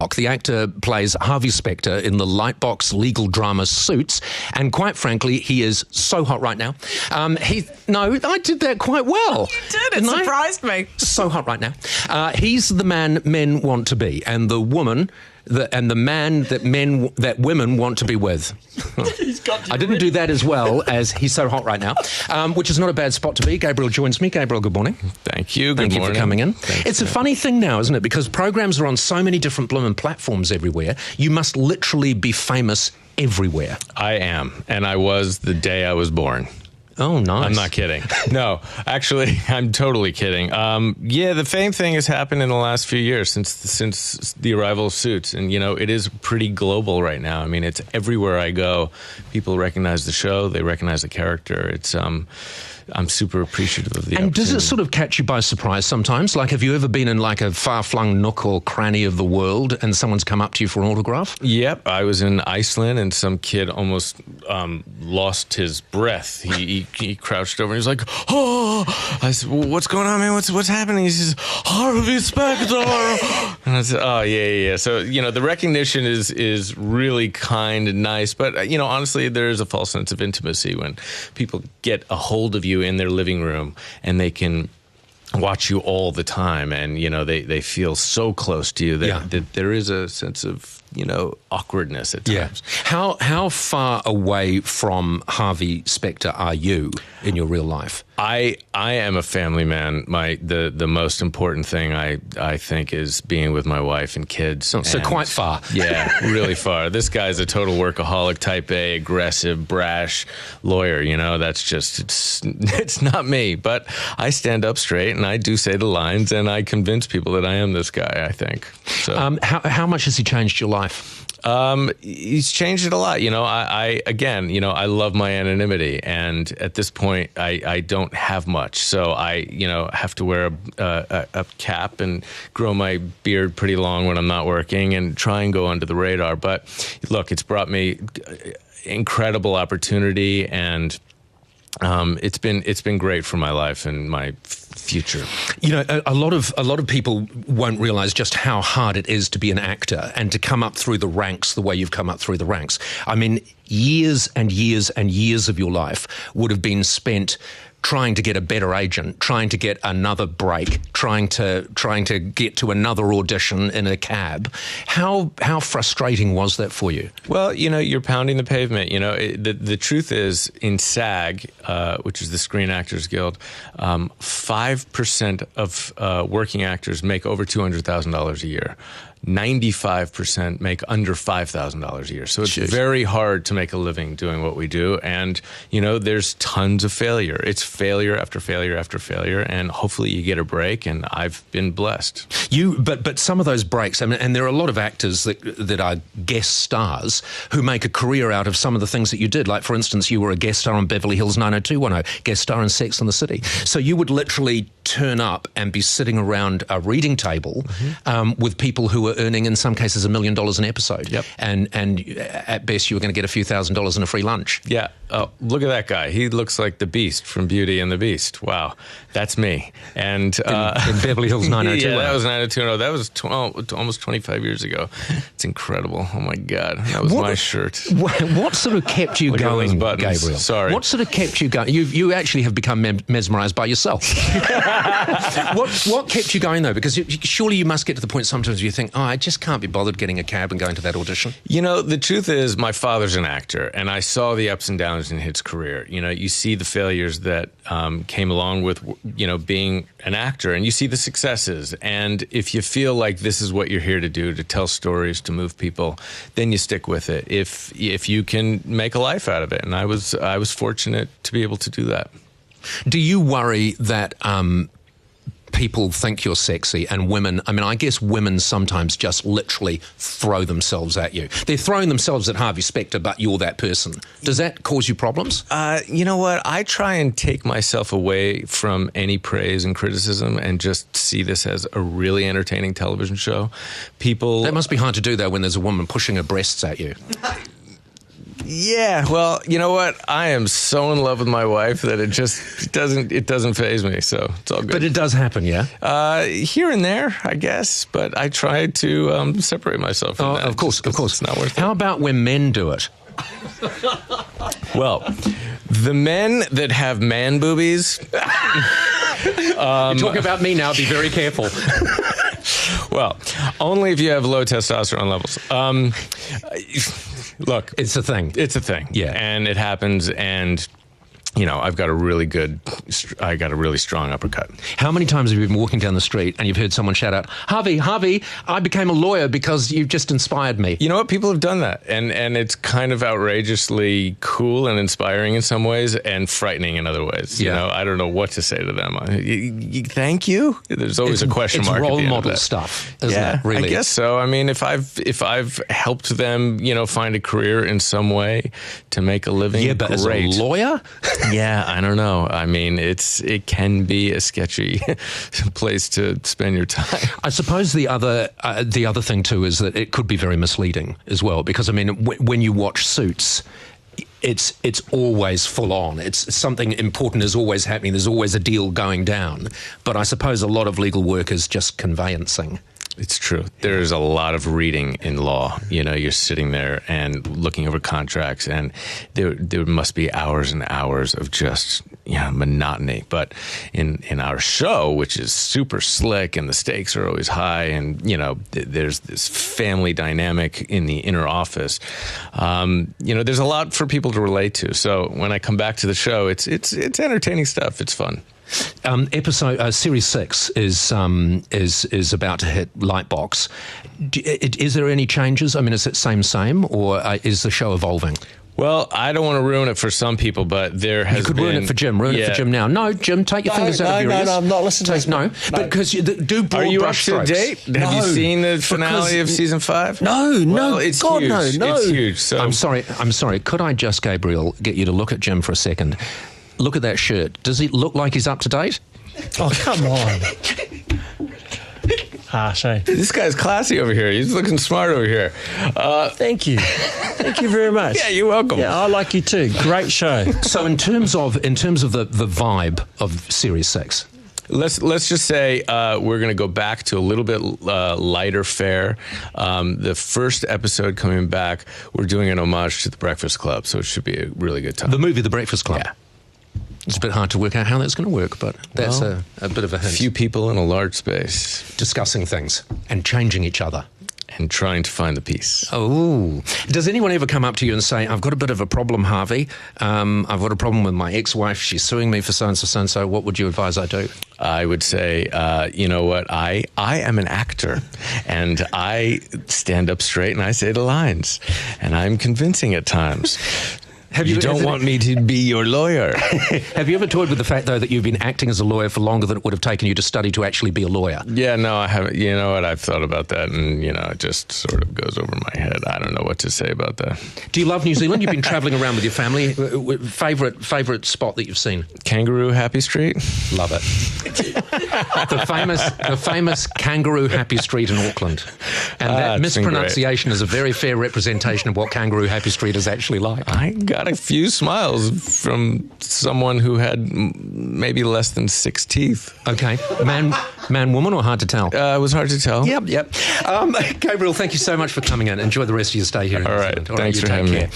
The actor plays Harvey Specter in the Lightbox legal drama Suits, and quite frankly, he is so hot right now. No, I did that quite well. You did. It surprised me. So hot right now. He's the man men want to be, and the woman the man that women want to be with. I didn't do that as well as he's so hot right now, which is not a bad spot to be. Gabriel joins me. Gabriel, good morning. Thank you. Thank you for coming in. Thanks, it's a funny thing now, isn't it? Because programs are on so many different blooming platforms everywhere. You must literally be famous everywhere. I am, and I was the day I was born. Oh, nice. I'm not kidding. No, actually, I'm totally kidding. Yeah, the fame thing has happened in the last few years since the arrival of Suits. And, you know, it is pretty global right now. I mean, it's everywhere I go. People recognize the show. They recognize the character. It's I'm super appreciative of the opportunity. And does it sort of catch you by surprise sometimes? Like, have you ever been in like a far-flung nook or cranny of the world and someone's come up to you for an autograph? Yep. I was in Iceland and some kid almost lost his breath. He crouched over and he was like, oh! I said, well, what's going on, man? What's happening? He says, Harvey Specter! And I said, oh, yeah. So, you know, the recognition is really kind and nice. But, you know, honestly, there is a false sense of intimacy when people get a hold of you in their living room and they can watch you all the time, and you know they feel so close to you that there is a sense of, you know, awkwardness at times. How far away from Harvey Specter are you in your real life? I am a family man. The most important thing I think is being with my wife and kids. Oh, so quite far. Yeah, really far. This guy's a total workaholic, type A, aggressive, brash lawyer. You know, that's just it's not me. But I stand up straight and I do say the lines and I convince people that I am this guy, I think. So. How much has he changed your life? He's changed it a lot. You know, I love my anonymity, and at this point, I don't have much, so I, you know, have to wear a cap and grow my beard pretty long when I'm not working, and try and go under the radar. But look, it's brought me incredible opportunity, and it's been great for my life and my future. You know, a lot of people won't realize just how hard it is to be an actor and to come up through the ranks the way you've come up through the ranks. I mean, years and years and years of your life would have been spent trying to get a better agent, trying to get another break, trying to get to another audition in a cab. How frustrating was that for you? Well, you know, you're pounding the pavement. You know, the truth is, in SAG, which is the Screen Actors Guild, 5% of working actors make over $200,000 a year. 95% make under $5,000 a year. So it's very hard to make a living doing what we do. And, you know, there's tons of failure. It's failure after failure after failure. And hopefully you get a break. And I've been blessed. But some of those breaks, I mean, and there are a lot of actors that are guest stars who make a career out of some of the things that you did. Like, for instance, you were a guest star on Beverly Hills 90210, guest star in Sex and the City. So you would literally turn up and be sitting around a reading table with people who were earning, in some cases, $1 million an episode. Yep. And at best, you were going to get a few $1,000s and a free lunch. Yeah. Oh, look at that guy. He looks like the Beast from Beauty and the Beast. Wow. That's me. And in Beverly Hills 90210. Yeah, that was 90210. That was almost 25 years ago. It's incredible. Oh, my God. That was my shirt. What sort of kept you going, Gabriel? Sorry. What sort of kept you going? You actually have become mesmerized by yourself. What kept you going, though? Because surely you must get to the point sometimes where you think, I just can't be bothered getting a cab and going to that audition. You know, the truth is, my father's an actor, and I saw the ups and downs in his career. You know, you see the failures that came along with, you know, being an actor, and you see the successes. And if you feel like this is what you're here to do, to tell stories, to move people, then you stick with it. If you can make a life out of it, and I was fortunate to be able to do that. Do you worry that people think you're sexy, and women, I mean, I guess women sometimes just literally throw themselves at you. They're throwing themselves at Harvey Specter, but you're that person. Does that cause you problems? You know what? I try and take myself away from any praise and criticism and just see this as a really entertaining television show. That must be hard to do, though, when there's a woman pushing her breasts at you. Yeah, well, you know what? I am so in love with my wife that it doesn't faze me. So it's all good. But it does happen, yeah? Here and there, I guess. But I try to separate myself from that. Of course. It's not worth it. How about when men do it? Well, the men that have man boobies. You're talking about me now. Be very careful. Well, only if you have low testosterone levels. Look, It's a thing. it's a thing. Yeah. And it happens, and I've got a really strong uppercut. How many times have you been walking down the street and you've heard someone shout out, Harvey, I became a lawyer because you've just inspired me? You know what? People have done that, and it's kind of outrageously cool and inspiring in some ways, and frightening in other ways. Yeah. I don't know what to say to them. Thank you. There's always a question mark. It's role at the end of model that. stuff, isn't Yeah, it? Really? I guess so. I mean, if I've helped them, find a career in some way to make a living, Yeah, but great. as a lawyer? Yeah, I don't know. I mean, it can be a sketchy place to spend your time. I suppose the other thing too is that it could be very misleading as well, because I mean, when you watch Suits, it's always full on. It's something important is always happening. There's always a deal going down. But I suppose a lot of legal work is just conveyancing. It's true. There's a lot of reading in law. You're sitting there and looking over contracts, and there must be hours and hours of just monotony. But in our show, which is super slick and the stakes are always high, and there's this family dynamic in the inner office. There's a lot for people to relate to. So when I come back to the show, it's entertaining stuff. It's fun. Series 6 is about to hit Lightbox. Is there any changes? I mean, is it same, or is the show evolving? Well, I don't want to ruin it for some people, but there has been... You could ruin it for Jim. Ruin it for Jim now. No, Jim, take your fingers out of your ears. No, I'm not listening to this. No, but because you do broad Are you up to brushstrokes. date? Have you seen the finale of season 5? No, it's God, huge. no. It's huge. So I'm sorry. Could I just, Gabriel, get you to look at Jim for a second? Look at that shirt. Does he look like he's up to date? Oh, come on. Harsh, eh? This guy's classy over here. He's looking smart over here. Thank you. Thank you very much. Yeah, you're welcome. Yeah, I like you too. Great show. So in terms of the vibe of Series 6, Let's just say we're going to go back to a little bit lighter fare. The first episode coming back, we're doing an homage to The Breakfast Club, so it should be a really good time. the movie The Breakfast Club. Yeah. It's a bit hard to work out how that's going to work, but that's a bit of a hint. Few people in a large space Discussing things and changing each other. and trying to find the peace. Oh, does anyone ever come up to you and say, I've got a bit of a problem, Harvey. I've got a problem with my ex-wife. She's suing me for so-and-so, so-and-so. What would you advise I do? I would say, you know what? I am an actor, and I stand up straight and I say the lines, and I'm convincing at times. You don't want me to be your lawyer. Have you ever toyed with the fact, though, that you've been acting as a lawyer for longer than it would have taken you to study to actually be a lawyer? Yeah, no, I haven't. You know what? I've thought about that, and, it just sort of goes over my head. I don't know what to say about that. Do you love New Zealand? You've been travelling around with your family. Favourite spot that you've seen? Kangaroo Happy Street? Love it. the famous Kangaroo Happy Street in Auckland. And that mispronunciation is a very fair representation of what Kangaroo Happy Street is actually like. I got a few smiles from someone who had maybe less than 6 teeth. Okay. Man, woman, or hard to tell? It was hard to tell. Yep. Gabriel, thank you so much for coming in. Enjoy the rest of your stay here in New All right. Zealand. Thanks for having me.